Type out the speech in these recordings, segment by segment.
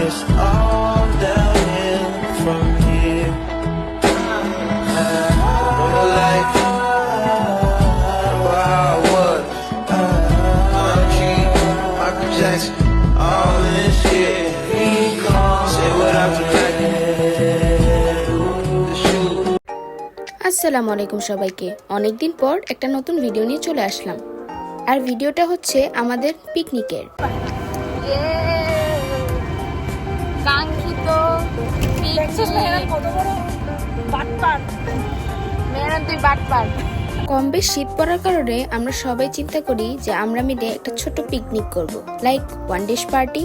It's all downhill from here. More like where I was. Michael Jackson, all this shit. Say what I'm আসসালামু আলাইকুম সবাইকে। অনেকদিন পর একটা নতুন ভিডিও নিয়ে চলে আসলাম, আর ভিডিওটা হচ্ছে আমাদের পিকনিকের। কম বেশ শীত পড়ার কারণে আমরা সবাই চিন্তা করি যে আমরা মিলে একটা ছোট পিকনিক করব, লাইক ওয়ান ডিশ পার্টি।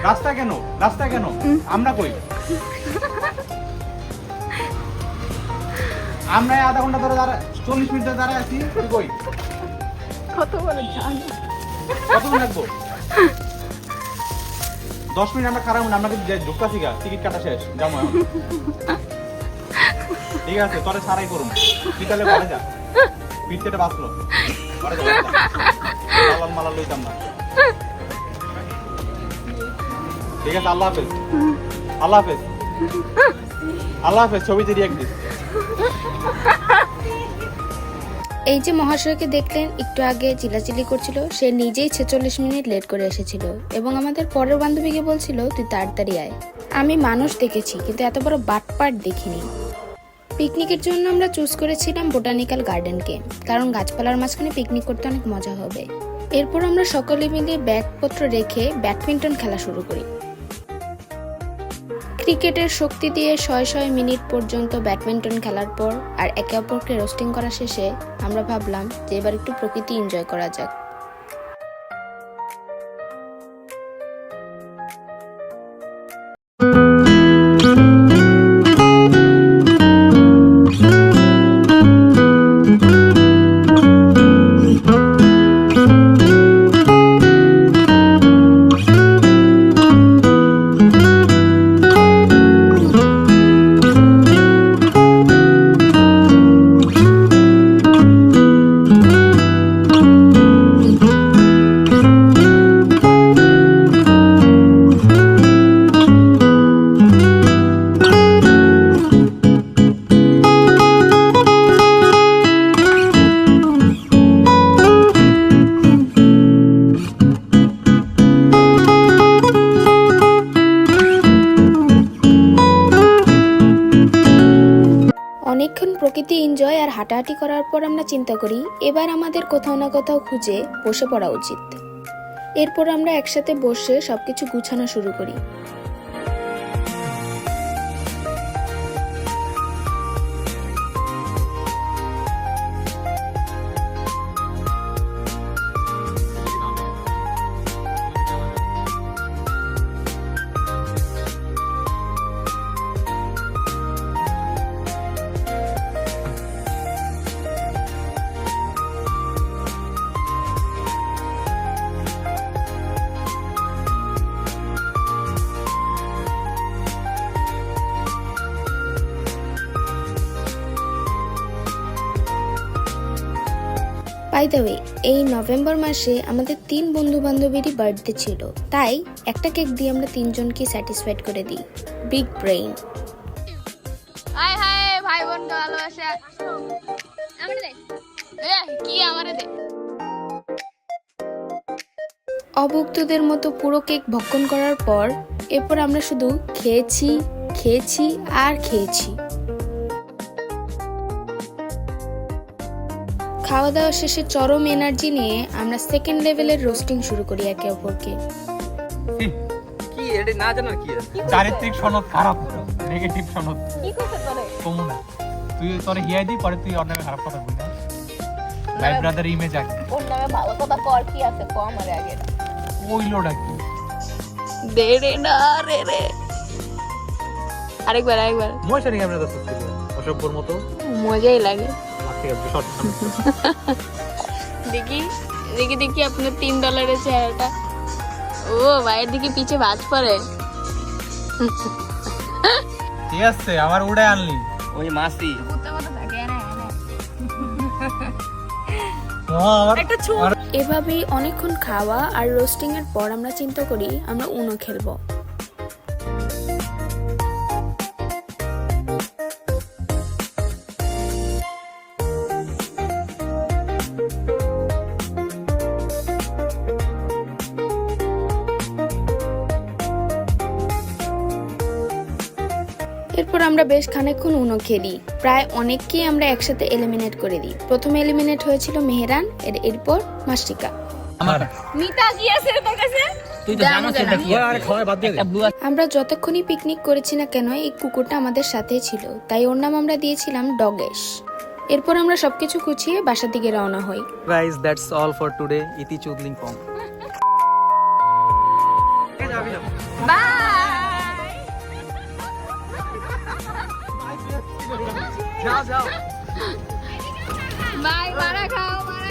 রাস্তা কেন আমরা কই? আমরা আধা ঘন্টা ধরে 40 মিনিট ধরে দাঁড়ায় আছি, তুই কই? কত লাগবো? 10 মিনিট আমরা খারাপ আমরা ঢুকতাছি গা, টিকিট কাটা শেষ, যাবো এখন। ঠিক আছে, তোরে সারাই করুন, বিকালে ঘরে যা, পিঠটা বাঁচলো, ঘরে যা, মালা লইতাম না। ঠিক আছে, আল্লাহ হাফেজ। ছবিতে রিঅ্যাক্ট দিস। এই যে মহাশয়কে দেখলেন একটু আগে চিল্লাচিল্লি করছিল, সে নিজেই 46 মিনিট লেট করে এসেছিল এবং আমাদের পরের বান্ধবীকে বলছিল তুই তাড়াতাড়ি আয়। আমি মানুষ দেখেছি কিন্তু এত বড় বাটপাট দেখিনি। পিকনিকের জন্য আমরা চুজ করেছিলাম বোটানিক্যাল গার্ডেনকে, কারণ গাছপালার মাঝখানে পিকনিক করতে অনেক মজা হবে। এরপর আমরা সকলে মিলে ব্যাগপত্র রেখে ব্যাডমিন্টন খেলা শুরু করি। ক্রিকেটের শক্তি দিয়ে 6 মিনিট পর্যন্ত ব্যাডমিন্টন খেলার পর আর একে অপরকে রোস্টিং করা শেষে আমরা ভাবলাম যে এবার একটু প্রকৃতি এনজয় করা যাক। অনেকক্ষণ প্রকৃতি এনজয় আর হাঁটাহাঁটি করার পর আমরা চিন্তা করি এবার আমাদের কোথাও না কোথাও খুঁজে বসে পড়া উচিত। এরপর আমরা একসাথে বসে সবকিছু গুছানো শুরু করি। বাই দ্য ওয়ে, এই নভেম্বর মাসে আমাদের 3 বন্ধু বান্ধবীরই বার্থডে ছিল, তাই একটা কেক দিয়ে আমরা 3 জনকে স্যাটিসফাইড করে দিই। Big brain. হাই হাই ভাই বোনকে ভালোবাসা আমারে দে কি আমারে দে। অভুক্তদের মতো পুরো কেক ভক্ষণ করার পর এরপর আমরা শুধু খেয়েছি আর খেয়েছি। খাওয়া দাওয়া শেষে চরম এনার্জি নিয়ে আমরা সেকেন্ড লেভেলের রোস্টিং শুরু করি একে অপরকে। কি এটা না জানার কি আছে? চারিত্রিক সনদ খারাপ, নেগেটিভ সনদ। কি করতে তোরে? কমু না, তুই তোরে হিয়াই দি, পরে তুই ওর নামে খারাপ কথা বলবি না। ভাই ব্রাদার ইমেজ আগে, ওর নামে ভালো কথা কর কি আছে কম আমারে আগে ওইলোটা কি দে রে না রে রে। আরেকবার মশারি ক্যামেরা দস্ত ছিল অসভ্যর মতো, মজাই লাগে। দেখি আপনার $3 চেহারাটা। ও ভাইয়ের দিকে পিছে ভাঁজ পড়ে। ঠিক আছে, আবার উড়ে আনলি ওই মাসি এভাবেই অনেকক্ষণ খাওয়া আর রোস্টিং এর পর আমরা চিন্তা করি আমরা উনো খেলবো। এরপর আমরা বেশ খানিকক্ষণ উনো খেলি, প্রায় অনেককেই আমরা একসাথে এলিমিনেট করে দিই। প্রথমে এলিমিনেট হয়েছিল মেহেরান, এরপর মাসরিকা। মিতা কি আছে তোর কাছে? তুই তো জানো সেটা কি আরে খাওয়া বাদ দিয়ে দে। আমরা যতক্ষণই পিকনিক করেছি না কেন এই কুকুরটা আমাদের সাথেই ছিল, তাই ওর নাম আমরা দিয়েছিলাম ডগেশ। এরপর আমরা সবকিছু গুছিয়ে বাসার দিকে রওনা হই। Guys that's all for today. ইতি চুদলিং পং। বাই, মারা খাও, মারা